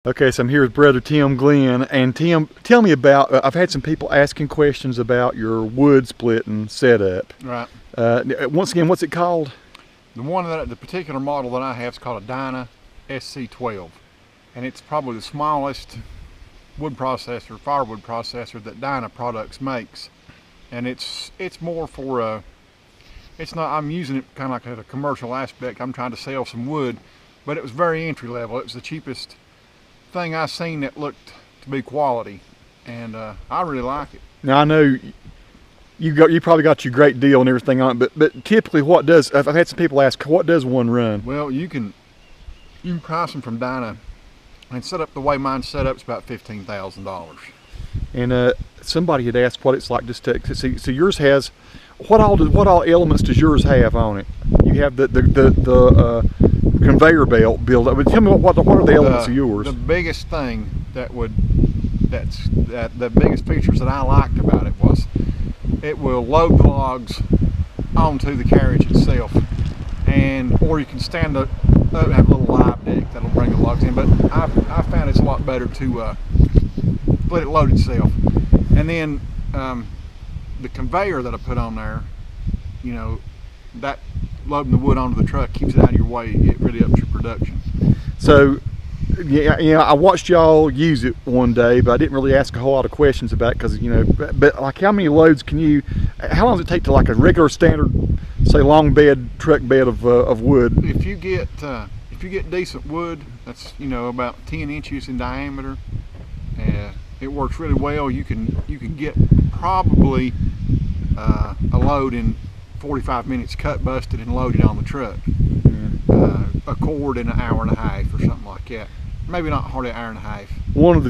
Okay, so I'm here with Brother Tim Glenn, and Tim, tell me about, I've had some people asking questions about your wood splitting setup. Right. Once again, what's it called? The particular model that I have is called a Dyna SC-12, and it's probably the smallest wood processor, firewood processor that Dyna Products makes. And it's more for, it's not, I'm using it kind of like at a commercial aspect. I'm trying to sell some wood, but it was very entry level. It was the cheapest thing I seen that looked to be quality, and I really like it. Now I know you probably got your great deal and everything on it, but typically what does, I've had some people ask, what does one run? Well, you can price them from Dyna, and set up the way mine's set up, it's about $15,000. And somebody had asked what it's like just to see. So yours has what all elements does yours have on it? You have the conveyor belt build up. But tell me what are the elements of yours? The biggest thing the biggest features that I liked about it was it will load the logs onto the carriage itself, or you can stand up and have a little live deck that'll bring the logs in. But I found it's a lot better to let it load itself. And then the conveyor that I put on there, you know, that loading the wood onto the truck keeps it out of your way. It really ups your production. So yeah, I watched y'all use it one day, but I didn't really ask a whole lot of questions about it because, you know, but like how many loads how long does it take to like a regular standard, say, long bed, truck bed of wood? If you get decent wood that's, you know, about 10 inches in diameter, it works really well. You can get probably a load in 45 minutes cut, busted, and loaded on the truck. A cord in an hour and a half or something like that. Maybe not hardly an hour and a half. One of the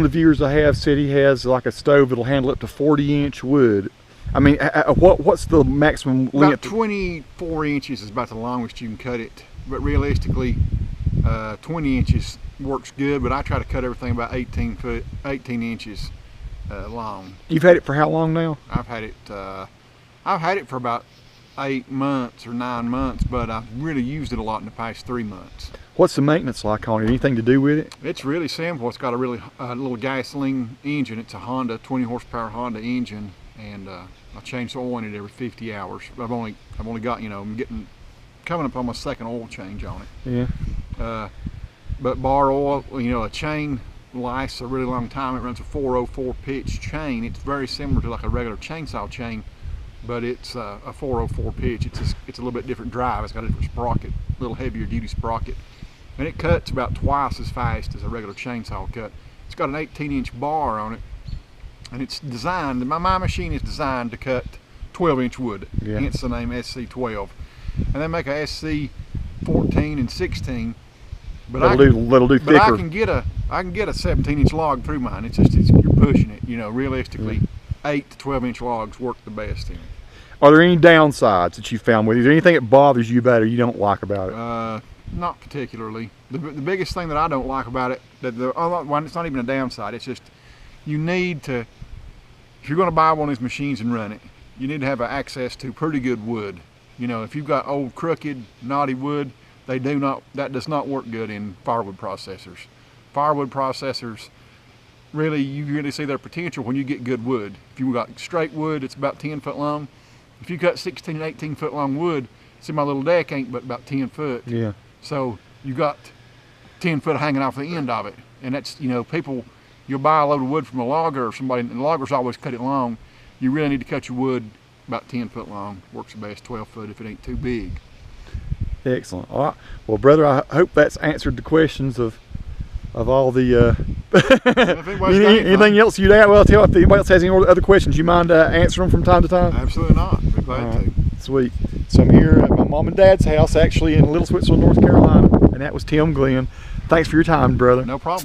viewers I have said he has like a stove that'll handle up to 40-inch wood. I mean, what's the maximum length? About 24 inches is about the longest you can cut it, but realistically 20 inches works good, but I try to cut everything about 18 inches long. You've had it for how long now? I've had it for about 8 months or 9 months, but I've really used it a lot in the past 3 months. What's the maintenance like on it? Anything to do with it? It's really simple. It's got a really little gasoline engine. It's a Honda, 20 horsepower Honda engine, and I change the oil in it every 50 hours. I've only got, you know, I'm coming up on my second oil change on it. Yeah. But bar oil, you know, a chain lasts a really long time. It runs a 404 pitch chain. It's very similar to like a regular chainsaw chain, but it's a 404 pitch. It's a little bit different drive. It's got a different sprocket, a little heavier duty sprocket, and it cuts about twice as fast as a regular chainsaw cut. It's got an 18-inch bar on it, and it's designed, my machine is designed to cut 12-inch wood. Yeah. Hence the name SC-12. And they make a SC-14 and 16. But that'll do thicker. But I can get a 17-inch log through mine. It's just you're pushing it. You know, realistically, 8 to 12-inch logs work the best in it. Are there any downsides that you found with it? Is there anything that bothers you about it or you don't like about it? Not particularly. The biggest thing that I don't like about it, it's not even a downside. It's just you need to, if you're going to buy one of these machines and run it, you need to have access to pretty good wood. You know, if you've got old, crooked, knotty wood, that does not work good in firewood processors. Firewood processors, really, you really see their potential when you get good wood. If you've got straight wood, it's about 10 foot long. If you cut 16 and 18 foot long wood, see my little deck ain't but about 10 foot. Yeah. So you got 10 foot hanging off the end of it. And that's, you know, you'll buy a load of wood from a logger or somebody, and the loggers always cut it long. You really need to cut your wood about 10 foot long. Works the best 12 foot if it ain't too big. Excellent. All right. Well, brother, I hope that's answered the questions of all the anything else you'd add? Well, tell if anybody else has any other questions, you mind answering them from time to time? Absolutely not. Be glad to. Sweet. So I'm here at my mom and dad's house, actually in Little Switzerland, North Carolina, and that was Tim Glenn. Thanks for your time, brother. No problem.